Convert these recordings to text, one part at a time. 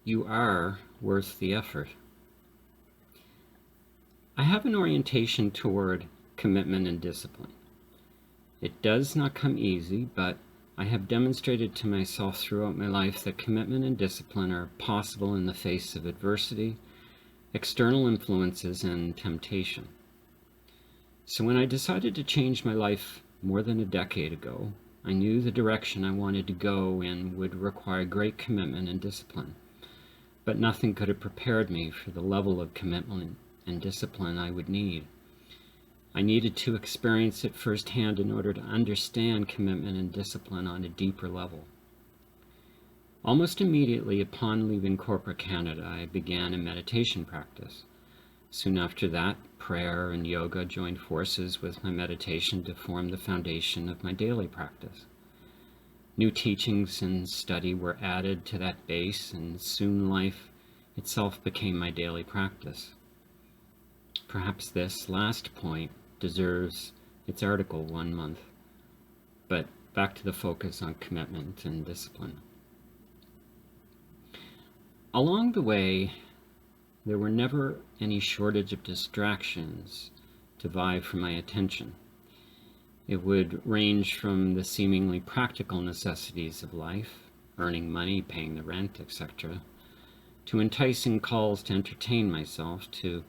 You are worth the effort. I have an orientation toward commitment and discipline. It does not come easy, but I have demonstrated to myself throughout my life that commitment and discipline are possible in the face of adversity, external influences, and temptation. So when I decided to change my life more than a decade ago, I knew the direction I wanted to go in would require great commitment and discipline. But nothing could have prepared me for the level of commitment and discipline I would need. I needed to experience it firsthand in order to understand commitment and discipline on a deeper level. Almost immediately upon leaving corporate Canada, I began a meditation practice. Soon after that, prayer and yoga joined forces with my meditation to form the foundation of my daily practice. New teachings and study were added to that base, and soon life itself became my daily practice. Perhaps this last point deserves its article 1 month, but back to the focus on commitment and discipline. Along the way, there were never any shortage of distractions to vie for my attention. It would range from the seemingly practical necessities of life, earning money, paying the rent, etc., to enticing calls to entertain myself, to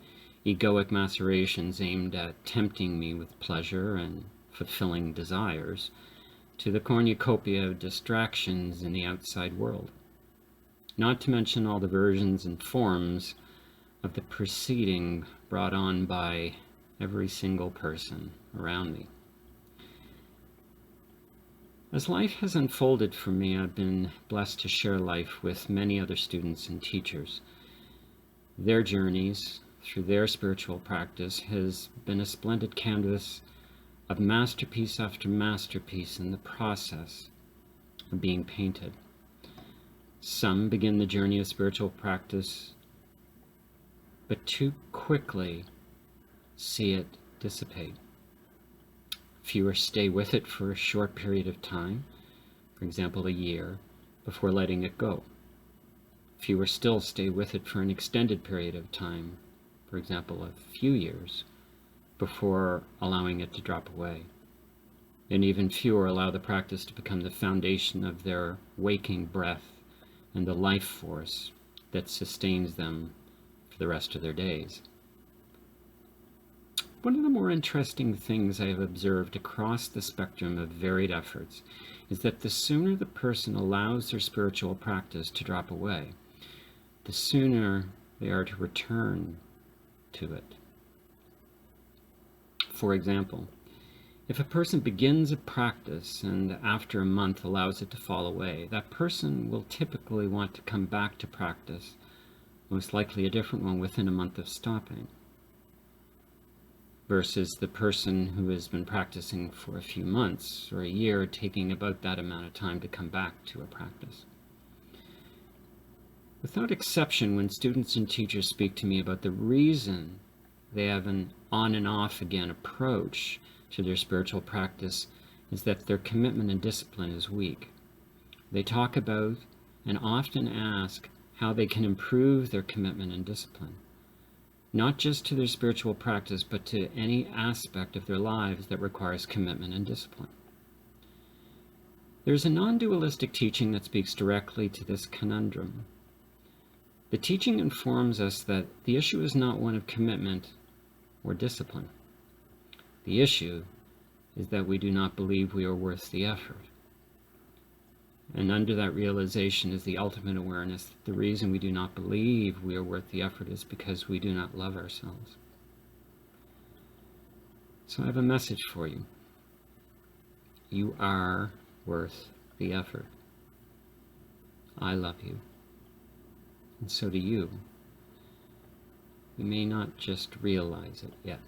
egoic macerations aimed at tempting me with pleasure and fulfilling desires, to the cornucopia of distractions in the outside world. Not to mention all the versions and forms of the preceding brought on by every single person around me. As life has unfolded for me, I've been blessed to share life with many other students and teachers. Their journeys through their spiritual practice has been a splendid canvas of masterpiece after masterpiece in the process of being painted. Some begin the journey of spiritual practice, but too quickly see it dissipate. Fewer stay with it for a short period of time, for example, a year, before letting it go. Fewer still stay with it for an extended period of time, for example, a few years, before allowing it to drop away. And even fewer allow the practice to become the foundation of their waking breath and the life force that sustains them for the rest of their days. One of the more interesting things I have observed across the spectrum of varied efforts is that the sooner the person allows their spiritual practice to drop away, the sooner they are to return to it. For example, if a person begins a practice and after a month allows it to fall away, that person will typically want to come back to practice, most likely a different one within a month of stopping, versus the person who has been practicing for a few months or a year taking about that amount of time to come back to a practice. Without exception, when students and teachers speak to me about the reason they have an on and off again approach to their spiritual practice is that their commitment and discipline is weak. They talk about and often ask how they can improve their commitment and discipline, not just to their spiritual practice, but to any aspect of their lives that requires commitment and discipline. There's a non-dualistic teaching that speaks directly to this conundrum. The teaching informs us that the issue is not one of commitment or discipline. The issue is that we do not believe we are worth the effort. And under that realization is the ultimate awareness that the reason we do not believe we are worth the effort is because we do not love ourselves. So I have a message for you. You are worth the effort. I love you. And so do you. You may not just realize it yet.